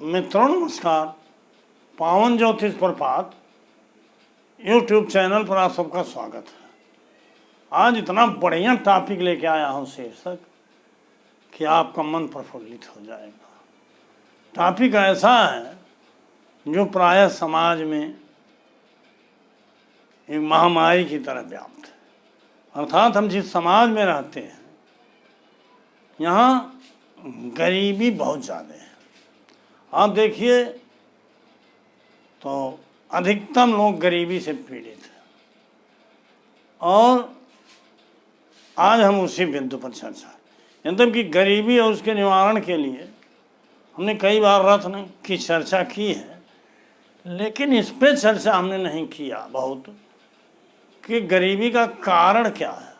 मित्रों नमस्कार। पावन ज्योतिष प्रपात यूट्यूब चैनल पर आप सबका स्वागत है। आज इतना बढ़िया टॉपिक लेके आया हूँ शीर्षक कि आपका मन प्रफुल्लित हो जाएगा। टॉपिक ऐसा है जो प्रायः समाज में एक महामारी की तरह व्याप्त है। अर्थात हम जिस समाज में रहते हैं यहाँ गरीबी बहुत ज़्यादा है। आप देखिए तो अधिकतम लोग गरीबी से पीड़ित हैं और आज हम उसी बिंदु पर चर्चा मतलब कि गरीबी और उसके निवारण के लिए हमने कई बार रत्न की चर्चा की है, लेकिन इस पे चर्चा हमने नहीं किया बहुत कि गरीबी का कारण क्या है।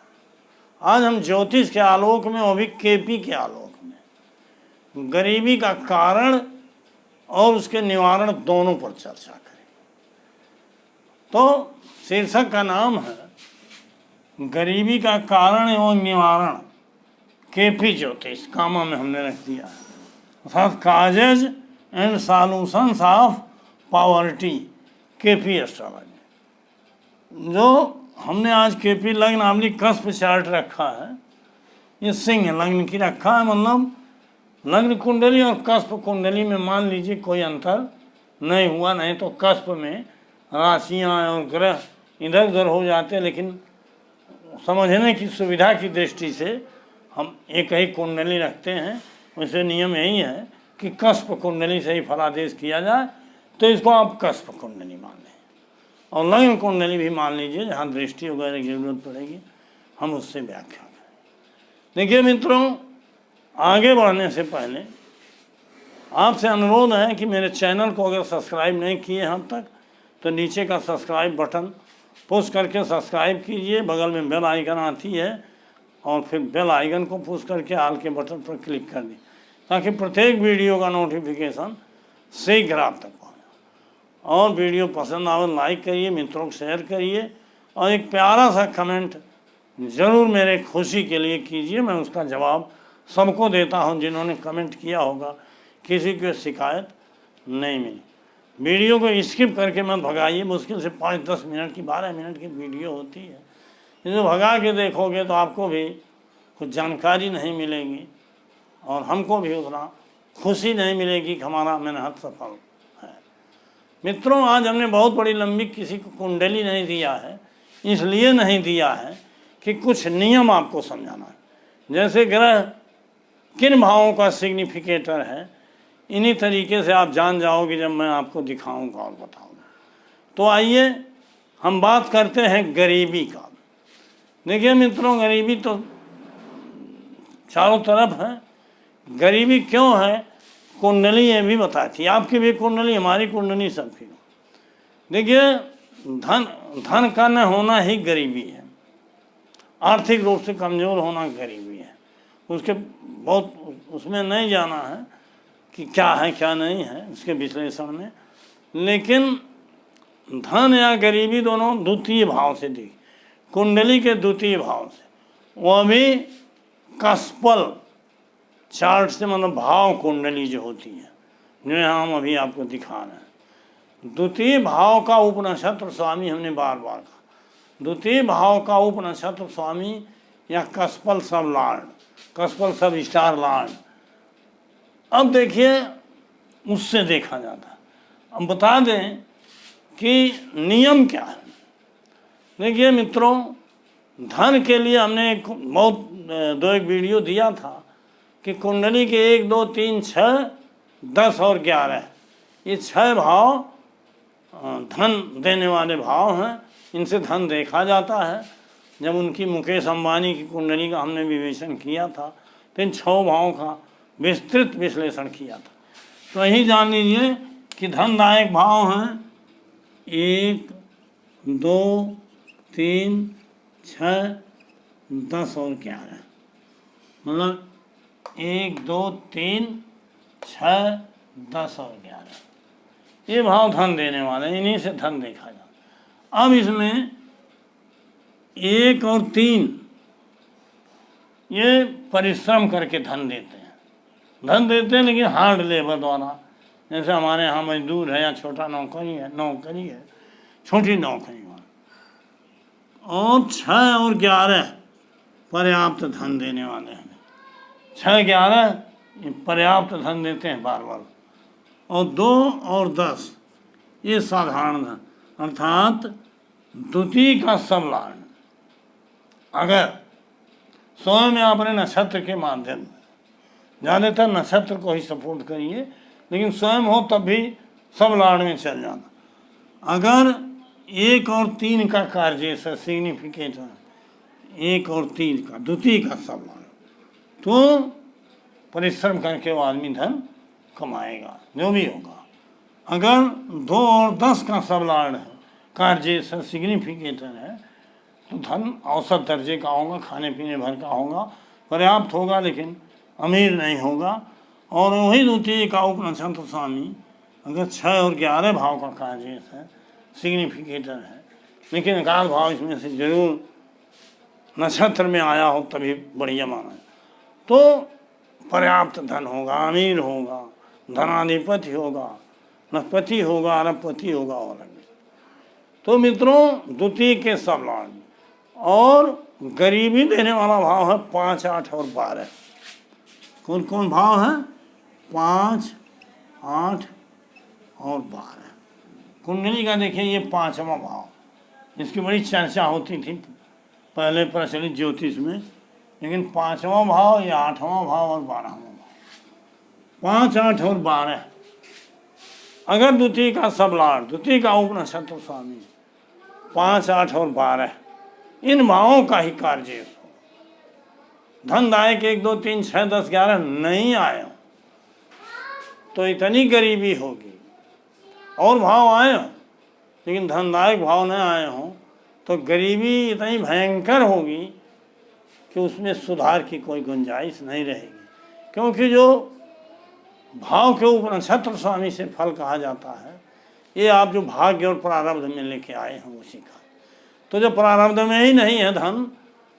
आज हम ज्योतिष के आलोक में और भी केपी के आलोक में गरीबी का कारण और उसके निवारण दोनों पर चर्चा करें। तो शीर्षक का नाम है गरीबी का कारण एवं निवारण केपी ज्योतिष, कामा में हमने रख दिया है, अर्थात causes and solutions of poverty KP astrology. जो हमने आज केपी लग्न नामनी कस्प चार्ट रखा है, ये सिंह लग्न की रखा है, मतलब लग्न कुंडली और कस्प कुंडली में मान लीजिए कोई अंतर नहीं हुआ, नहीं तो कस्प में राशियां और ग्रह इधर उधर हो जाते, लेकिन समझने की सुविधा की दृष्टि से हम एक ही कुंडली रखते हैं। वैसे नियम यही है कि कस्प कुंडली से ही फलादेश किया जाए, तो इसको आप कस्प कुंडली मान लें और लग्न कुंडली भी मान लीजिए, जहाँ दृष्टि वगैरह की जरूरत पड़ेगी हम उससे व्याख्या करें। देखिए मित्रों, आगे बढ़ने से पहले आपसे अनुरोध है कि मेरे चैनल को अगर सब्सक्राइब नहीं किए हम तक तो नीचे का सब्सक्राइब बटन पुश करके सब्सक्राइब कीजिए। बगल में बेल आइकन आती है और फिर बेल आइकन को पुश करके ऑल के बटन पर क्लिक कर दी, ताकि प्रत्येक वीडियो का नोटिफिकेशन शीघ्र आप तक पहुँचे। और वीडियो पसंद आवे लाइक करिए, मित्रों को शेयर करिए और एक प्यारा सा कमेंट ज़रूर मेरे खुशी के लिए कीजिए। मैं उसका जवाब सबको देता हूं जिन्होंने कमेंट किया होगा, किसी को शिकायत नहीं मिली। वीडियो को स्किप करके मत भगाइए, मुश्किल से 5-10 मिनट की 12 मिनट की वीडियो होती है, इसे भगा के देखोगे तो आपको भी कुछ जानकारी नहीं मिलेगी और हमको भी उतना खुशी नहीं मिलेगी कि हमारा मेहनत सफल है। मित्रों, आज हमने बहुत बड़ी लंबी किसी को कुंडली नहीं दिया है, इसलिए नहीं दिया है कि कुछ नियम आपको समझाना है। जैसे ग्रह किन भावों का सिग्निफिकेटर है, इन्हीं तरीके से आप जान जाओगे जब मैं आपको दिखाऊंगा और बताऊंगा। तो आइए हम बात करते हैं गरीबी का। देखिए मित्रों, गरीबी तो चारों तरफ है। गरीबी क्यों है, कुंडली ये भी बताती है। आपकी भी कुंडली, हमारी कुंडली, सबकी। देखिए, धन का न होना ही गरीबी है। आर्थिक रूप से कमज़ोर होना गरीबी है। उसके बहुत उसमें नहीं जाना है कि क्या है क्या नहीं है उसके विश्लेषण में, लेकिन धन या गरीबी दोनों द्वितीय भाव से दी, कुंडली के द्वितीय भाव से, वो भी कस्पल चार्ट से, मतलब भाव कुंडली जो होती है, जो यहाँ हम अभी आपको दिखा रहे हैं। द्वितीय भाव का उपनक्षत्र स्वामी हमने बार बार कहा, द्वितीय भाव का उपनक्षत्र स्वामी या कस्पल सब लॉर्ड, कस्पल सब स्टार लॉर्ड। अब देखिए उससे देखा जाता है। अब बता दें कि नियम क्या है। देखिए मित्रों, धन के लिए हमने एक एक वीडियो दिया था कि कुंडली के 1, 2, 3, 6, 10 और 11, ये 6 भाव धन देने वाले भाव हैं। इनसे धन देखा जाता है। जब उनकी मुकेश अंबानी की कुंडली का हमने विवेचन किया था तो इन 6 भावों का विस्तृत विश्लेषण किया था। तो यही जान लीजिए कि धनदायक भाव हैं 1, 2, 3, 6, 10 और 11, मतलब 1, 2, 3, 6, 10 और 11, ये भाव धन देने वाले, इन्हीं से धन देखा जाता। अब इसमें 1 और 3 ये परिश्रम करके धन देते हैं, लेकिन हार्ड लेबर द्वारा जैसे हमारे यहाँ मजदूर है या छोटा नौकरी है, छोटी नौकरी है। और 6 और 11 पर्याप्त धन देने वाले हैं। 6, 11 पर्याप्त धन देते हैं बार बार। और 2 और 10 ये साधारण धन, अर्थात द्वितीय का सब लाभ। अगर स्वयं में अपने नक्षत्र के माध्यम से, ज़्यादातर नक्षत्र को ही सपोर्ट करिए, लेकिन स्वयं हो तब भी सब लाड़ में चल जाना। अगर 1 और 3 का कार्य से सिग्निफिकेट है, 1 और 3 का द्वितीय का सब लाड़, तो परिश्रम करके वो आदमी धन कमाएगा, जो भी होगा। अगर 2 और 10 का सब लाड़ है, कार्य से सिग्निफिकेटर है, तो धन औसत दर्जे का होगा, खाने पीने भर का होगा, पर्याप्त होगा, लेकिन अमीर नहीं होगा। और वही द्वितीय का उपनक्षत्र स्वामी अगर 6 और 11 भाव का कार्य है, सिग्निफिकेटर है, लेकिन एकाध भाव इसमें से जरूर नक्षत्र में आया हो तभी बढ़िया माना है, तो पर्याप्त धन होगा, अमीर होगा, धनाधिपति होगा, नपति होगा, अरबपति होगा और अलग। तो मित्रों, द्वितीय के सब लाभ और गरीबी देने वाला भाव है 5, 8 और 12। कौन कौन भाव है? 5, 8 और 12। कुंडली का देखिए ये 5वां भाव, इसकी बड़ी चर्चा होती थी पहले प्रचलित ज्योतिष में, लेकिन 5वां भाव या 8वां भाव और 12वां भाव, 5, 8 और 12 अगर द्वितीय का सब लाड़, द्वितीय का उपनक्षत्र स्वामी 5, 8 और 12 इन भावों का ही कार्य हो, धनदायक 1, 2, 3, 6, 10, 11 नहीं आए हो तो इतनी गरीबी होगी। और भाव आए हो लेकिन धनदायक भाव नहीं आए हों तो गरीबी इतनी भयंकर होगी कि उसमें सुधार की कोई गुंजाइश नहीं रहेगी, क्योंकि जो भाव के ऊपर नक्षत्र स्वामी से फल कहा जाता है, ये आप जो भाग्य और प्रारब्ध में लेके आए हैं उसी का। तो जो प्रारब्ध में ही नहीं है धन,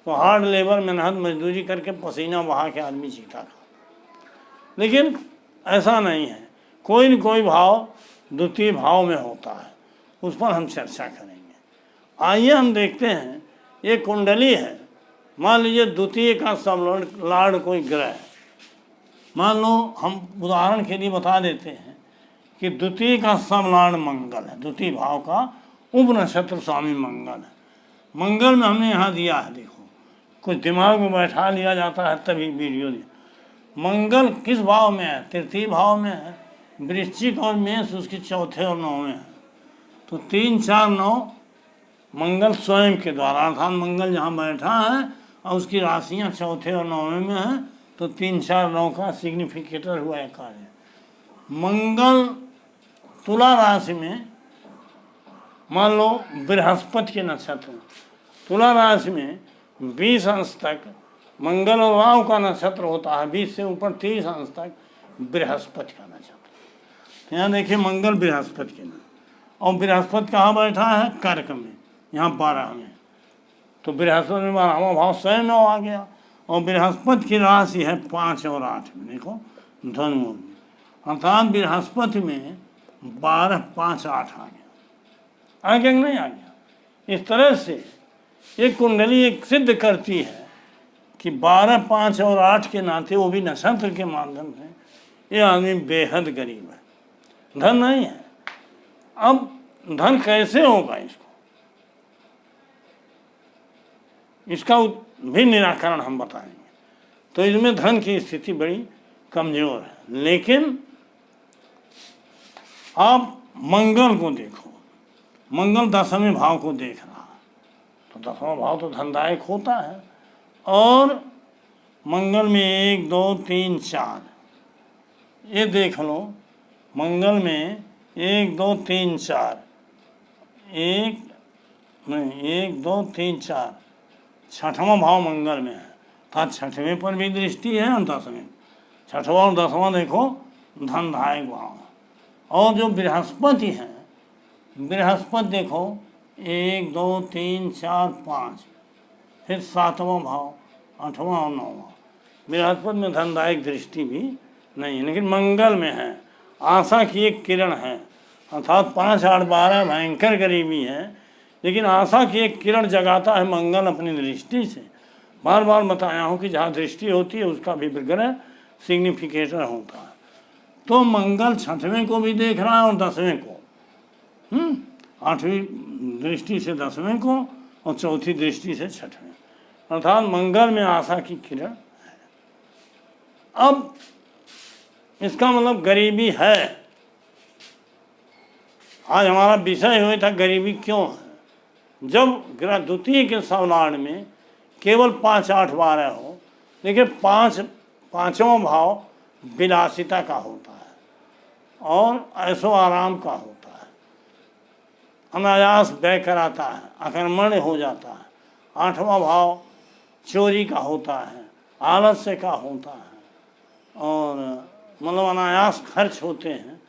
तो हार्ड लेबर मेहनत मजदूरी करके पसीना बहा के आदमी जीता था। लेकिन ऐसा नहीं है, कोई न कोई भाव द्वितीय भाव में होता है, उस पर हम चर्चा करेंगे। आइए हम देखते हैं, ये कुंडली है, मान लीजिए द्वितीय का सब लाड़ कोई ग्रह है। मान लो हम उदाहरण के लिए बता देते हैं कि द्वितीय का सब लाड़ मंगल है, द्वितीय भाव का उपनक्षत्र स्वामी मंगल है। मंगल में हमने यहाँ दिया है, देखो कुछ दिमाग में बैठा लिया जाता है तभी वीडियो दिया। मंगल किस भाव में है? तृतीय भाव में है। वृश्चिक और मेष उसके चौथे और 9वें है। तो 3, 4, 9 मंगल स्वयं के द्वारा, अर्थात मंगल जहाँ बैठा है और उसकी राशियाँ चौथे और 9वें में है, तो 3, 4, 9 का सिग्निफिकेटर हुआ है कार्य। मंगल तुला राशि में, मान लो बृहस्पति के नक्षत्र में, तुला राशि में 20 अंश तक मंगल और राहु का नक्षत्र होता है, 20 से ऊपर 30 अंश तक बृहस्पति का नक्षत्र। यहाँ देखिए मंगल बृहस्पति के नाम, और बृहस्पति कहाँ बैठा है? कर्क में, यहाँ 12 में। तो बृहस्पति में 12वां भाव स्वयं में आ गया, और बृहस्पति की राशि है 5 और 8 में, देखो धनु में, अर्थात बृहस्पति में 12, 5, 8 आ गया। आ गया कि नहीं आ गया? इस तरह से ये कुंडली एक सिद्ध करती है कि 12, 5 और 8 के नाते, वो भी नक्षत्र के माध्यम से, ये आदमी बेहद गरीब है, धन नहीं है। अब धन कैसे होगा? इसका भी निराकरण हम बताएंगे। तो इसमें धन की स्थिति बड़ी कमजोर है, लेकिन आप मंगल को देखो, मंगल 10वें भाव को देख रहा है, तो 10वां भाव तो धनदायक होता है। और मंगल में 1, 2, 3, 4 ये देख लो, मंगल में 1, 2, 3, 4, 1 2 3 4 6वां भाव मंगल में है, अर्थात 6वें पर भी दृष्टि है और 10वें। 6वां और 10वां देखो धनदायक भाव। और जो बृहस्पति है, बृहस्पति देखो 1, 2, 3, 4, 5, फिर 7वां भाव, 8वां और 9वां। बृहस्पति में धनदायक दृष्टि भी नहीं है, लेकिन मंगल में है, आशा की एक किरण है। अर्थात 5, 8, 12 भयंकर गरीबी है, लेकिन आशा की एक किरण जगाता है मंगल अपनी दृष्टि से। बार बार बताया हूँ कि जहाँ दृष्टि होती है उसका भी विग्रह सिग्निफिकेटर होता है। तो मंगल 6वें को भी देख रहा है और 10वें को, 8वीं दृष्टि से 10वें को और 4थी दृष्टि से 6वें, अर्थात मंगल में आशा की किरण है। अब इसका मतलब गरीबी है। आज हमारा विषय हुआ था गरीबी क्यों है। जब ग्रह द्वितीय के सौलार्ड में केवल 5, 8, 12 हो, देखिए पांचों भाव विलासिता का होता है और ऐशो आराम का होता है, अनायास व्यय कराता है, अकर्मण्य हो जाता है। 8वां भाव चोरी का होता है, आलस्य का होता है और मतलब अनायास खर्च होते हैं।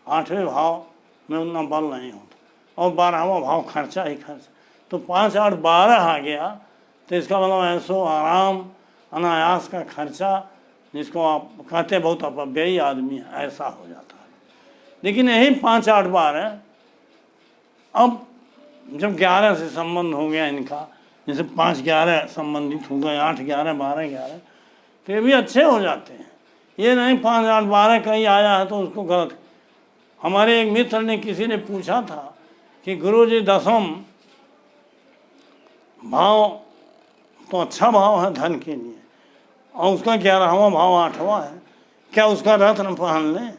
8वें भाव में उतना बल नहीं होता और 12वां भाव खर्चा ही खर्च। तो 5, 8, 12 आ गया तो इसका मतलब ऐसो आराम, अनायास का खर्चा, जिसको आप कहते हैं बहुत अपव्ययी आदमी है, ऐसा हो जाता है। लेकिन यही 5, 8, 12 अब जब 11 से संबंध हो गया इनका, जैसे 5, 11 संबंधित हो गए, 8, 11, 12, 11, तो ये भी अच्छे हो जाते हैं। ये नहीं 5, 8, 12 कहीं आया है तो उसको गलत। हमारे एक मित्र ने, किसी ने पूछा था कि गुरुजी 10वां भाव तो अच्छा भाव है धन के लिए और उसका 11वां भाव 8वां है, क्या उसका रत्न पहन लें?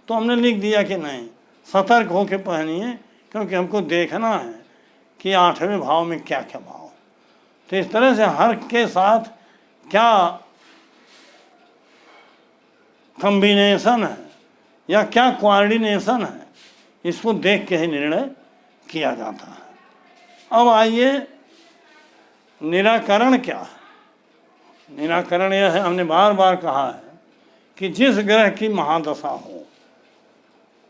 तो हमने लिख दिया कि नहीं, सतर्क होकर पहनिए, क्योंकि हमको देखना है कि 8वें भाव में क्या क्या भाव। तो इस तरह से हर के साथ क्या कॉम्बिनेशन है या क्या कोऑर्डिनेशन है, इसको देख के ही निर्णय किया जाता है। अब आइए निराकरण क्या है। निराकरण यह है, हमने बार बार कहा है कि जिस ग्रह की महादशा हो,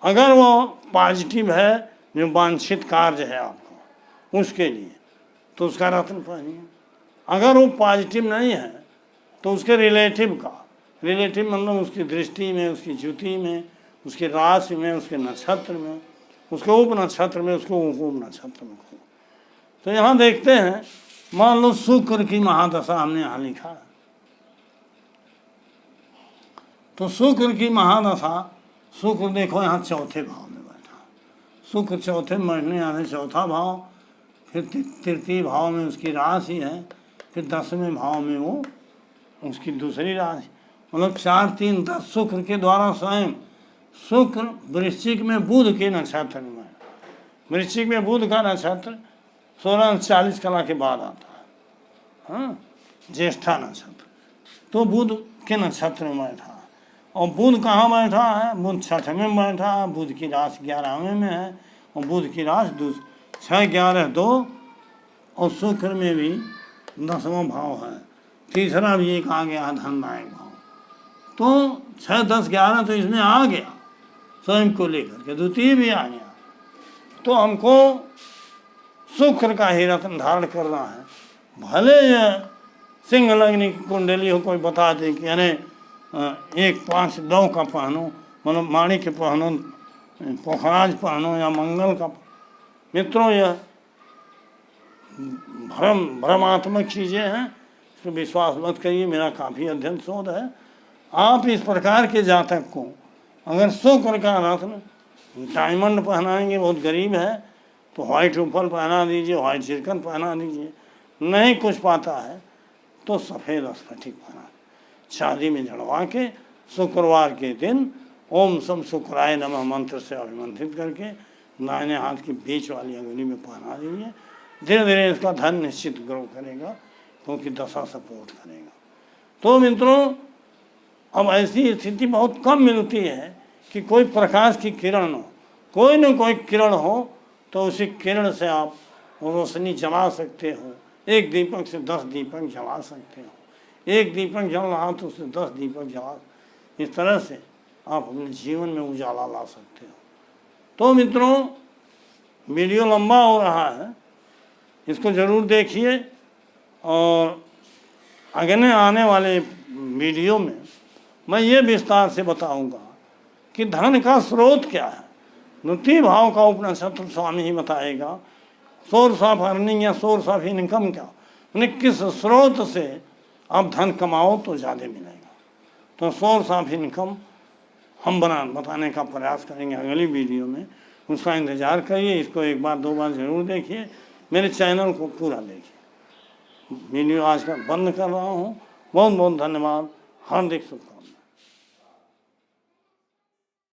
अगर वो पॉजिटिव है, जो वांछित कार्य है आपका उसके लिए, तो उसका रत्न पहनिए। अगर वो पॉजिटिव नहीं है तो उसके रिलेटिव का, रिलेटिव मतलब उसकी दृष्टि में, उसकी ज्योति में, उसके राशि में, उसके नक्षत्र में, उसके उप नक्षत्र में, उसको उप नक्षत्र में। तो यहाँ देखते हैं, मान लो शुक्र की महादशा हमने यहाँ लिखा है, तो शुक्र की महादशा, शुक्र देखो यहाँ 4थे भाव में बैठा, शुक्र 4थे महीने यानी 4था भाव, फिर 3य भाव में उसकी राशि है, फिर 10वें भाव में वो उसकी दूसरी राशि, मतलब 4, 3, 10 शुक्र के द्वारा स्वयं। शुक्र वृश्चिक में बुध के नक्षत्र में, वृश्चिक में बुध का नक्षत्र 16:40 कला के बाद आता है, हाँ, ज्येष्ठा नक्षत्र। तो बुध के नक्षत्र में बैठा, और बुध कहाँ बैठा है? बुध 6 में बैठा है, बुध की राशि 11वें में है और बुध की राशि 6, 11, 2 और शुक्र में भी 10वां भाव है, तीसरा भी एक आ गया धनदायक भाव। तो 6, 10, 11 तो इसमें आ गया स्वयं को लेकर के, द्वितीय भी आ गया। तो हमको शुक्र का ही रत्न धारण करना है। भले यह सिंह लग्न की कुंडली हो, कोई बता दे कि यानी 1, 5, 9 का पहनो, मतलब माणी के पहनो, पोखराज पहनो या मंगल का। मित्रों, यह भ्रमात्मक चीज़ें हैं, इस पर विश्वास मत करिए। मेरा काफ़ी अध्ययन शोध है। आप इस प्रकार के जातक को अगर शुक्र का रत्न डायमंड पहनाएंगे, बहुत गरीब है, तो व्हाइट रूपल पहना दीजिए, व्हाइट चिरकन पहना दीजिए। नहीं कुछ पाता है तो सफ़ेद स्फटिक पहना, शादी में जड़वा के शुक्रवार के दिन ओम सम शुक्राय नमः मंत्र से अभिमंत्रित करके दाहिने हाथ की बीच वाली अंगुली में पहना दीजिए। धीरे धीरे इसका धन निश्चित ग्रो करेगा, क्योंकि दशा सपोर्ट करेगा। तो मित्रों, अब ऐसी स्थिति बहुत कम मिलती है कि कोई प्रकाश की किरण हो, कोई न कोई किरण हो, तो उसी किरण से आप रोशनी जला सकते हो। एक दीपक से 10 दीपक जला सकते हो, एक दीपक जल रहा तो उससे 10 दीपक जला, इस तरह से आप अपने जीवन में उजाला ला सकते हो। तो मित्रों, वीडियो लंबा हो रहा है, इसको ज़रूर देखिए और अगले आने वाले वीडियो में मैं ये विस्तार से बताऊंगा कि धन का स्रोत क्या है। द्वितीय भाव का उपनिषद स्वामी ही बताएगा। सोर्स ऑफ अर्निंग या सोर्स ऑफ इनकम क्या, यानी किस स्रोत से आप धन कमाओ तो ज़्यादा मिलेगा। तो सोर्स ऑफ इनकम हम बताने का प्रयास करेंगे अगली वीडियो में, उसका इंतज़ार करिए। इसको एक बार दो बार ज़रूर देखिए, मेरे चैनल को पूरा देखिए। वीडियो आज का बंद कर रहा हूँ। बहुत बहुत धन्यवाद, हार्दिक शुभकामनाएं।